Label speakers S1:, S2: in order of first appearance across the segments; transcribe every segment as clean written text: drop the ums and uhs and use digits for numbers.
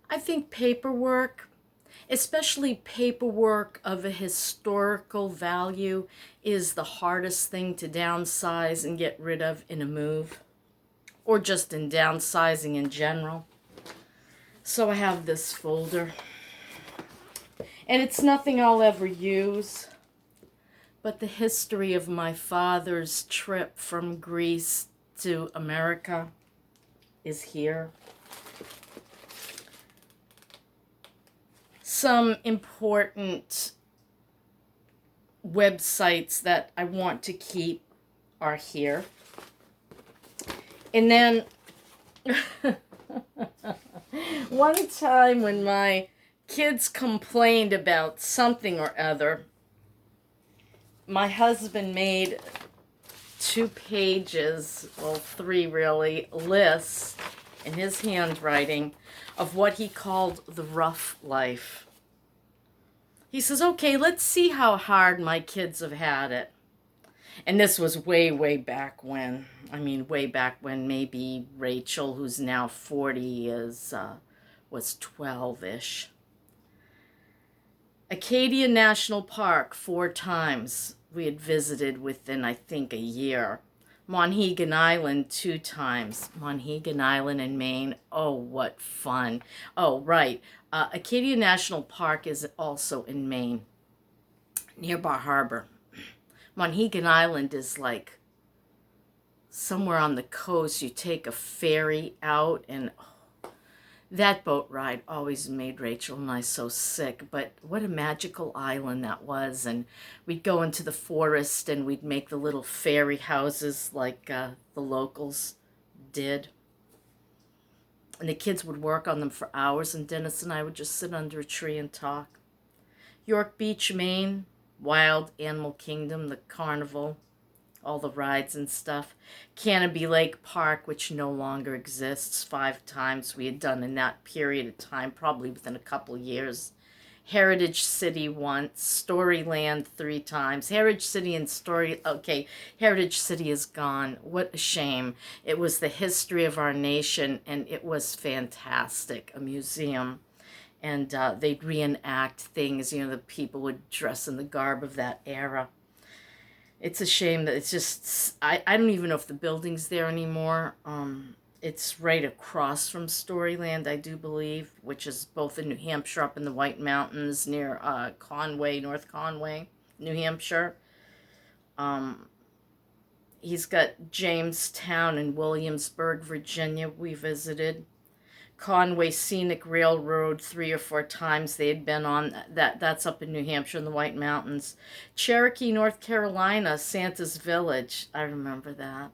S1: I think paperwork, especially paperwork of a historical value, is the hardest thing to downsize and get rid of in a move, or just in downsizing in general. So I have this folder, and it's nothing I'll ever use, but the history of my father's trip from Greece to America is here. Some important websites that I want to keep are here. And then one time when my kids complained about something or other, my husband made 2 pages, well, 3 really, lists in his handwriting of what he called the rough life. He says, okay, let's see how hard my kids have had it. And this was way, way back when. I mean, way back when maybe Rachel, who's now 40, was 12-ish. Acadia National Park 4 times we had visited within, I think, a year. Monhegan Island 2 times. Monhegan Island in Maine. Oh, what fun. Oh, right. Acadia National Park is also in Maine, near Bar Harbor. Monhegan Island is like somewhere on the coast. You take a ferry out, and that boat ride always made Rachel and I so sick, but what a magical island that was. And we'd go into the forest and we'd make the little fairy houses like the locals did. And the kids would work on them for hours, and Dennis and I would just sit under a tree and talk. York Beach, Maine, Wild Animal Kingdom, the carnival, all the rides and stuff. Canopy Lake Park, which no longer exists, 5 times we had done in that period of time, probably within a couple years. Heritage City once, Storyland 3 times. Heritage City Heritage City is gone. What a shame. It was the history of our nation, and it was fantastic, a museum. And they'd reenact things, the people would dress in the garb of that era. It's a shame that it's just, I don't even know if the building's there anymore. It's right across from Storyland, I do believe, which is both in New Hampshire, up in the White Mountains near Conway, North Conway, New Hampshire. He's got Jamestown and Williamsburg, Virginia, we visited. Conway Scenic Railroad 3 or 4 times they had been on. That's up in New Hampshire in the White Mountains. Cherokee, North Carolina, Santa's Village. I remember that.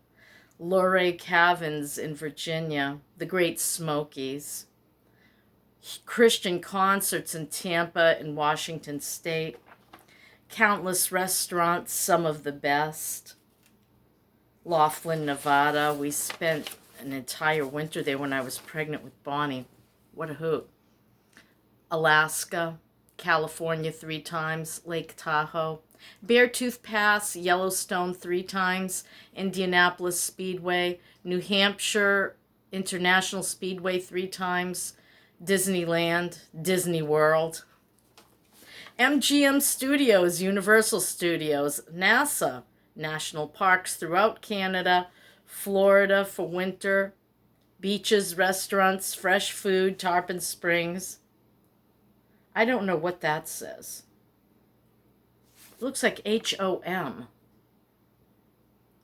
S1: Luray Caverns in Virginia. The Great Smokies. Christian concerts in Tampa and Washington State. Countless restaurants, some of the best. Laughlin, Nevada. We spent an entire winter there when I was pregnant with Bonnie. What a hoot. Alaska, California 3 times, Lake Tahoe, Beartooth Pass, Yellowstone 3 times, Indianapolis Speedway, New Hampshire International Speedway 3 times, Disneyland, Disney World, MGM Studios, Universal Studios, NASA, national parks throughout Canada, Florida for winter, beaches, restaurants, fresh food, Tarpon Springs. I don't know what that says. It looks like HOM.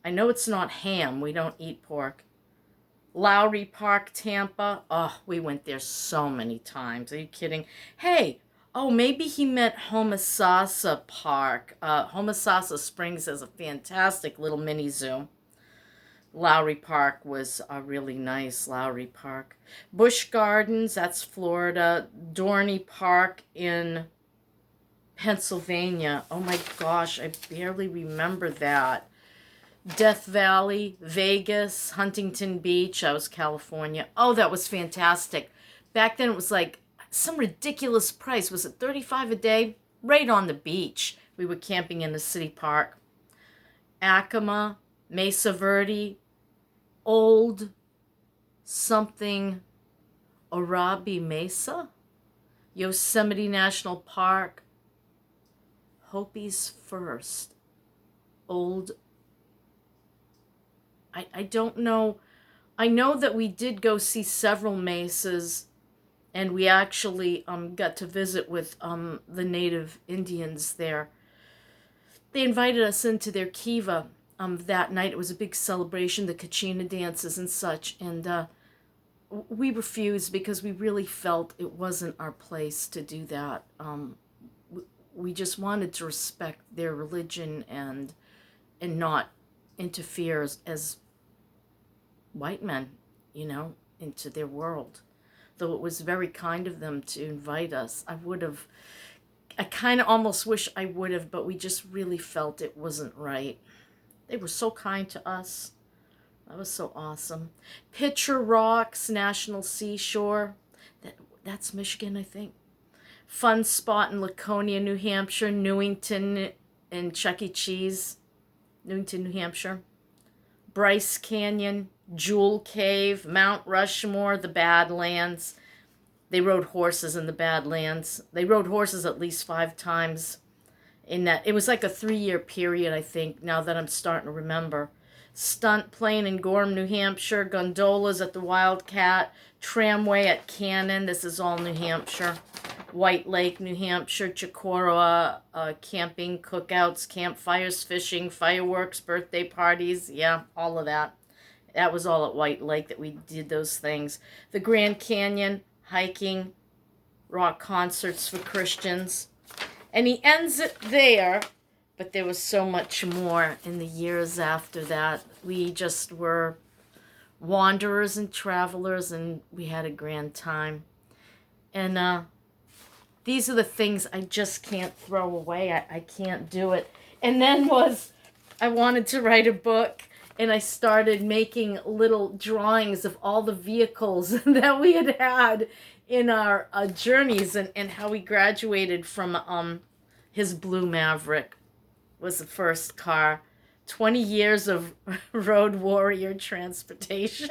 S1: I know it's not ham. We don't eat pork. Lowry Park, Tampa. Oh, we went there so many times. Are you kidding? Hey, maybe he meant Homosassa Park. Homosassa Springs has a fantastic little mini zoo. Lowry Park was really nice, Lowry Park. Busch Gardens, that's Florida. Dorney Park in Pennsylvania. Oh my gosh, I barely remember that. Death Valley, Vegas, Huntington Beach, that was California. Oh, that was fantastic. Back then it was like some ridiculous price. Was it $35 a day? Right on the beach. We were camping in the city park. Acoma, Mesa Verde, Old something Orabi Mesa, Yosemite National Park, Hopi's First, Old, I don't know. I know that we did go see several mesas, and we actually got to visit with the native Indians there. They invited us into their kiva that night. It was a big celebration, the kachina dances and such, and we refused because we really felt it wasn't our place to do that. We just wanted to respect their religion and not interfere as white men, into their world. Though it was very kind of them to invite us. I kind of almost wish I would have, but we just really felt it wasn't right. They were so kind to us. That was so awesome. Pitcher Rocks National Seashore. That's Michigan, I think. Fun spot in Laconia, New Hampshire. Newington and Chuck E. Cheese. Newington, New Hampshire. Bryce Canyon. Jewel Cave. Mount Rushmore. The Badlands. They rode horses in the Badlands. They rode horses at least 5 times in that. It was like a 3-year period, I think, now that I'm starting to remember. Stunt plane in Gorham, New Hampshire. Gondolas at the Wildcat. Tramway at Cannon. This is all New Hampshire. White Lake, New Hampshire. Chicora, camping, cookouts, campfires, fishing, fireworks, birthday parties. Yeah, all of that. That was all at White Lake that we did those things. The Grand Canyon, hiking, rock concerts for Christians. And he ends it there, but there was so much more in the years after that. We just were wanderers and travelers, and we had a grand time. And these are the things I just can't throw away. I can't do it. And then I wanted to write a book, and I started making little drawings of all the vehicles that we had in our journeys, and how we graduated from his Blue Maverick was the first car. 20 years of road warrior transportation.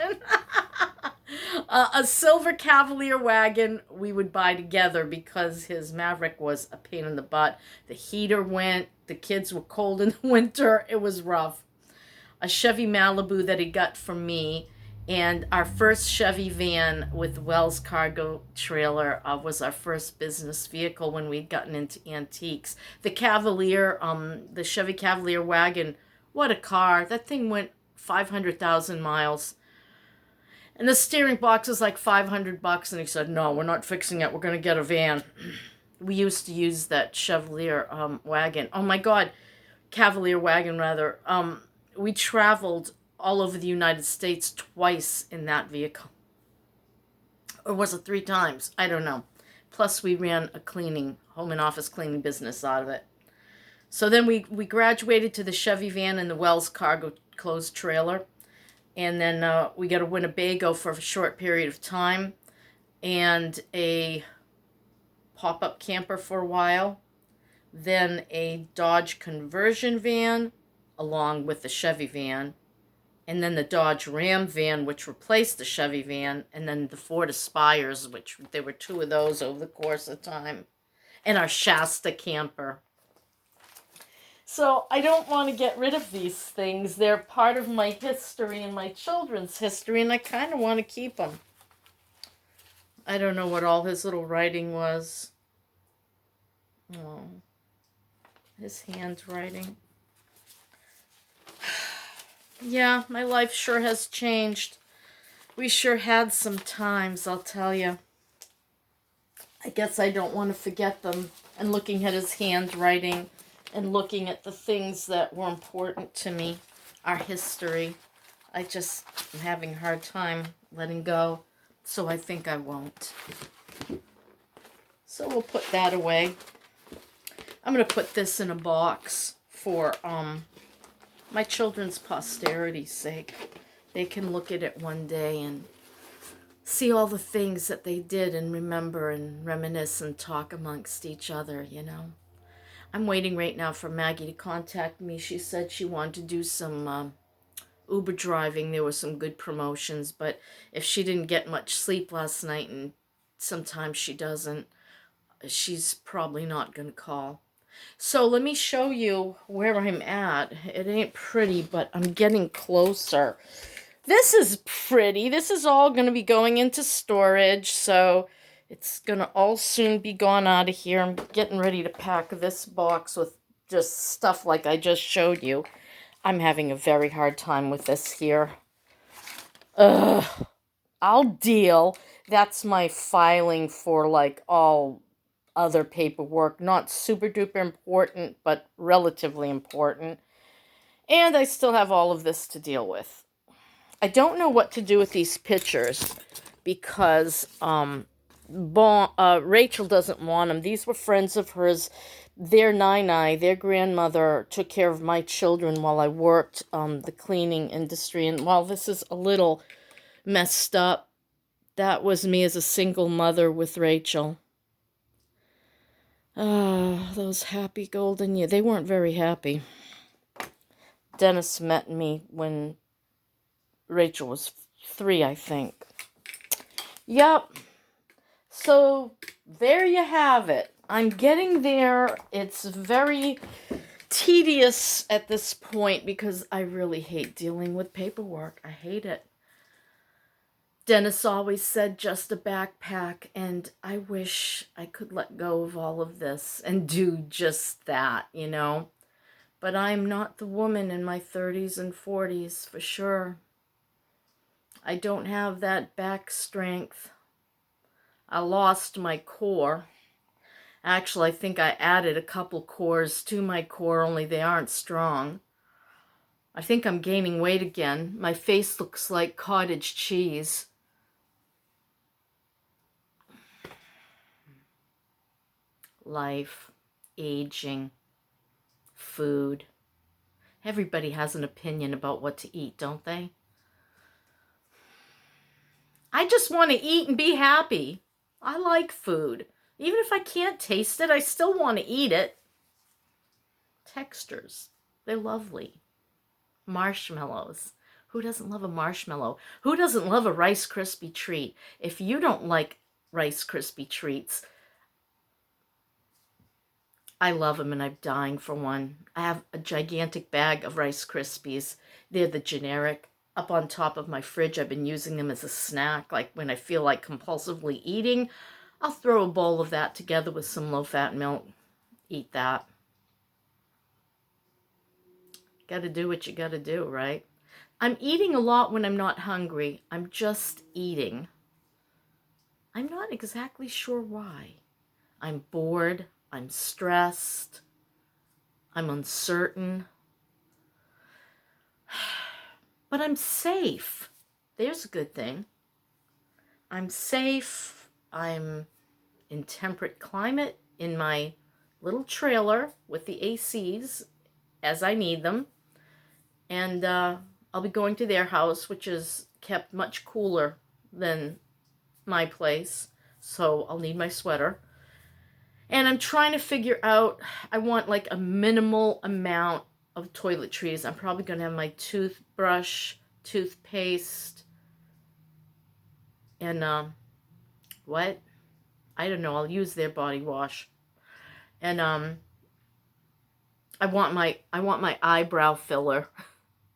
S1: A silver Cavalier wagon we would buy together because his Maverick was a pain in the butt. The heater went. The kids were cold in the winter. It was rough. A Chevy Malibu that he got from me, and our first Chevy van with Wells cargo trailer was our first business vehicle when we'd gotten into antiques. The Cavalier, the Chevy Cavalier wagon, what a car. That thing went 500,000 miles. And the steering box was like $500, and he said, no, we're not fixing it. We're going to get a van. We used to use that Chevalier wagon. Oh my God, Cavalier wagon rather. We traveled all over the United States twice in that vehicle. Or was it 3 times? I don't know. Plus we ran a home and office cleaning business out of it. So then we graduated to the Chevy van and the Wells cargo closed trailer. And then we got a Winnebago for a short period of time. And a pop-up camper for a while. Then a Dodge conversion van along with the Chevy van. And then the Dodge Ram van, which replaced the Chevy van. And then the Ford Aspires, which there were 2 of those over the course of time. And our Shasta camper. So I don't want to get rid of these things. They're part of my history and my children's history, and I kind of want to keep them. I don't know what all his little writing was. Oh, his handwriting. Yeah, my life sure has changed. We sure had some times, I'll tell you. I guess I don't want to forget them. And looking at his handwriting and looking at the things that were important to me, our history, I just am having a hard time letting go. So I think I won't. So we'll put that away. I'm going to put this in a box for my children's posterity's sake. They can look at it one day and see all the things that they did and remember and reminisce and talk amongst each other, I'm waiting right now for Maggie to contact me. She said she wanted to do some Uber driving. There were some good promotions, but if she didn't get much sleep last night, and sometimes she doesn't, she's probably not going to call. So let me show you where I'm at. It ain't pretty, but I'm getting closer. This is pretty. This is all going to be going into storage, so it's going to all soon be gone out of here. I'm getting ready to pack this box with just stuff like I just showed you. I'm having a very hard time with this here. Ugh. I'll deal. That's my filing for like all other paperwork. Not super duper important, but relatively important. And I still have all of this to deal with. I don't know what to do with these pictures because Rachel doesn't want them. These were friends of hers. Their their grandmother, took care of my children while I worked the cleaning industry. And while this is a little messed up, that was me as a single mother with Rachel. Ah, those happy golden years. They weren't very happy. Dennis met me when Rachel was 3, I think. Yep. So there you have it. I'm getting there. It's very tedious at this point because I really hate dealing with paperwork. I hate it. Dennis always said just a backpack, and I wish I could let go of all of this and do just that, you know. But I'm not the woman in my 30s and 40s, for sure. I don't have that back strength. I lost my core. Actually, I think I added a couple cores to my core, only they aren't strong. I think I'm gaining weight again. My face looks like cottage cheese. Life, aging, food. Everybody has an opinion about what to eat, don't they? I just want to eat and be happy. I like food. Even if I can't taste it, I still want to eat it. Textures. They're lovely. Marshmallows. Who doesn't love a marshmallow? Who doesn't love a Rice Krispie treat? If you don't like Rice Krispie treats, I love them and I'm dying for one. I have a gigantic bag of Rice Krispies. They're the generic. Up on top of my fridge, I've been using them as a snack. Like when I feel like compulsively eating, I'll throw a bowl of that together with some low-fat milk. Eat that. Gotta do what you gotta do, right? I'm eating a lot when I'm not hungry. I'm just eating. I'm not exactly sure why. I'm bored. I'm stressed. I'm uncertain. But I'm safe. There's a good thing. I'm safe. I'm in temperate climate in my little trailer with the ACs as I need them. And I'll be going to their house, which is kept much cooler than my place. So I'll need my sweater. And I'm trying to figure out, I want like a minimal amount of toiletries. I'm probably going to have my toothbrush, toothpaste, and what? I don't know. I'll use their body wash. And I want my eyebrow filler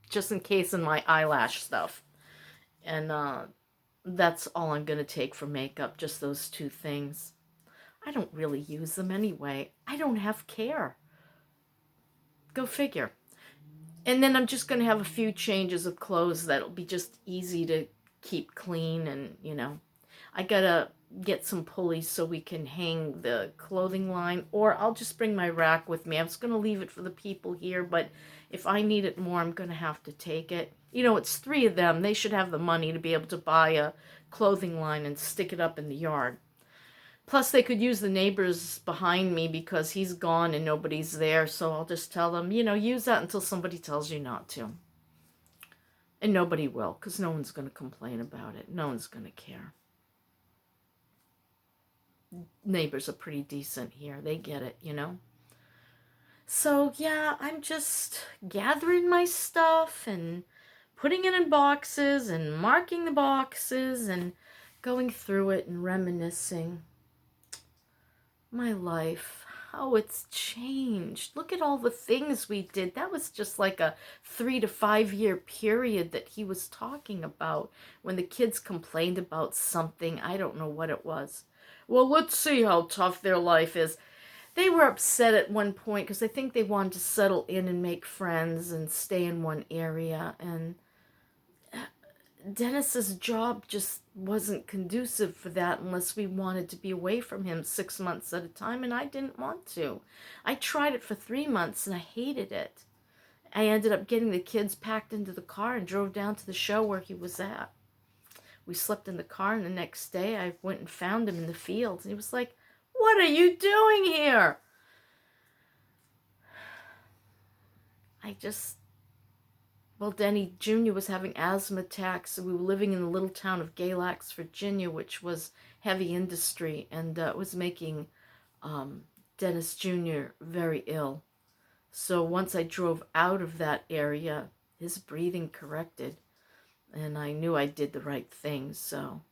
S1: just in case in my eyelash stuff. And that's all I'm going to take for makeup, just those 2 things. I don't really use them anyway. I don't have care. Go figure. And then I'm just going to have a few changes of clothes that'll be just easy to keep clean. And, you know, I got to get some pulleys so we can hang the clothing line. Or I'll just bring my rack with me. I'm just going to leave it for the people here. But if I need it more, I'm going to have to take it. You know, it's 3 of them. They should have the money to be able to buy a clothing line and stick it up in the yard. Plus, they could use the neighbors behind me because he's gone and nobody's there. So I'll just tell them, you know, use that until somebody tells you not to. And nobody will, because no one's going to complain about it. No one's going to care. Neighbors are pretty decent here. They get it, you know. So, yeah, I'm just gathering my stuff and putting it in boxes and marking the boxes and going through it and reminiscing. My life, how it's changed. Look at all the things we did. That was just like a 3 to 5 year period that he was talking about when the kids complained about something. I don't know what it was. Well, let's see how tough their life is. They were upset at one point because I think they wanted to settle in and make friends and stay in one area. And Dennis's job just wasn't conducive for that unless we wanted to be away from him 6 months at a time, and I didn't want to. I tried it for 3 months and I hated it. I ended up getting the kids packed into the car and drove down to the show where he was at. We slept in the car, and the next day I went and found him in the fields, and he was like, "What are you doing here?" Well, Denny Jr. was having asthma attacks, so we were living in the little town of Galax, Virginia, which was heavy industry, and it was making Dennis Jr. very ill. So once I drove out of that area, his breathing corrected, and I knew I did the right thing, so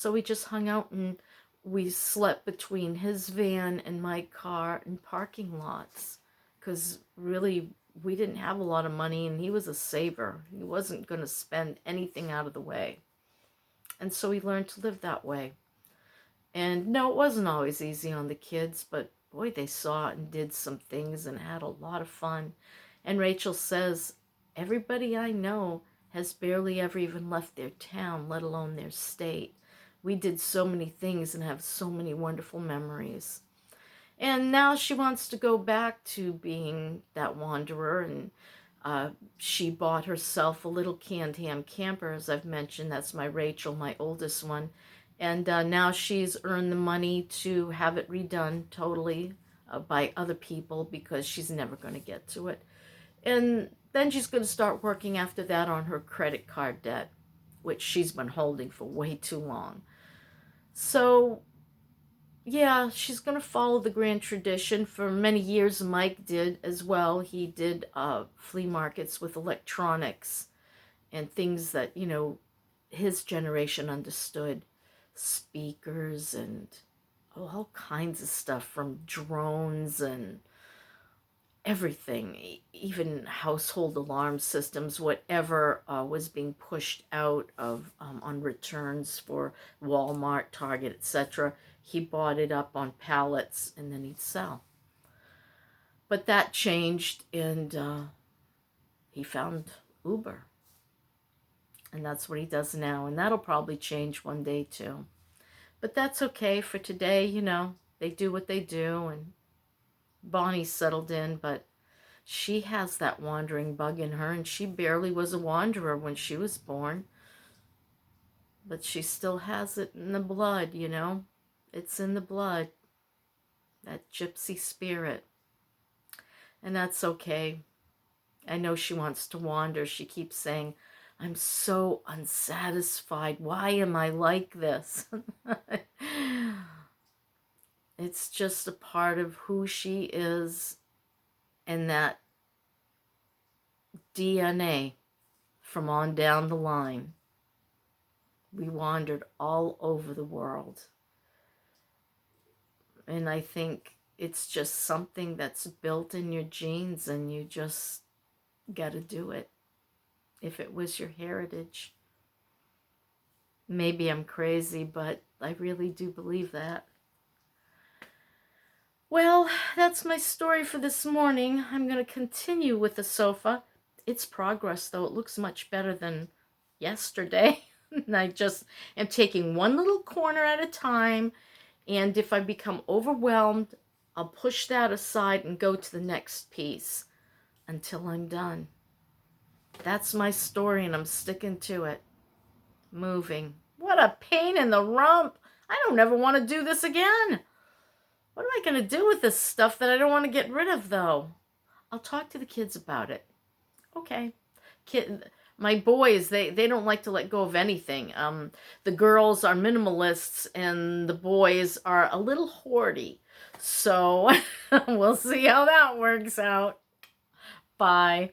S1: we just hung out, and we slept between his van and my car in parking lots, because really we didn't have a lot of money, and he was a saver. He wasn't going to spend anything out of the way. And so he learned to live that way. And no, it wasn't always easy on the kids, but boy, they saw it and did some things and had a lot of fun. And Rachel says, everybody I know has barely ever even left their town, let alone their state. We did so many things and have so many wonderful memories. And now she wants to go back to being that wanderer, and she bought herself a little canned ham camper, as I've mentioned. That's my Rachel, my oldest one. And now she's earned the money to have it redone totally by other people, because she's never going to get to it. And then she's going to start working after that on her credit card debt, which she's been holding for way too long. So yeah, she's going to follow the grand tradition. For many years, Mike did as well. He did flea markets with electronics and things that, his generation understood. Speakers and all kinds of stuff, from drones and everything, even household alarm systems, whatever was being pushed out of on returns for Walmart, Target, etc. He bought it up on pallets and then he'd sell. But that changed, and he found Uber. And that's what he does now. And that'll probably change one day too. But that's okay for today, They do what they do, and Bonnie's settled in, but she has that wandering bug in her, and she barely was a wanderer when she was born. But she still has it in the blood, It's in the blood. That gypsy spirit. And that's okay. I know she wants to wander. She keeps saying, "I'm so unsatisfied. Why am I like this?" It's just a part of who she is, and that DNA from on down the line. We wandered all over the world. And I think it's just something that's built in your genes, and you just got to do it if it was your heritage. Maybe I'm crazy, but I really do believe that. Well, that's my story for this morning. I'm going to continue with the sofa. It's progress, though. It looks much better than yesterday. And I just am taking one little corner at a time. And if I become overwhelmed, I'll push that aside and go to the next piece until I'm done. That's my story, and I'm sticking to it. Moving. What a pain in the rump. I don't ever want to do this again. What am I going to do with this stuff that I don't want to get rid of, though? I'll talk to the kids about it. Okay. My boys, they don't like to let go of anything. The girls are minimalists, and the boys are a little hoardy. So we'll see how that works out. Bye.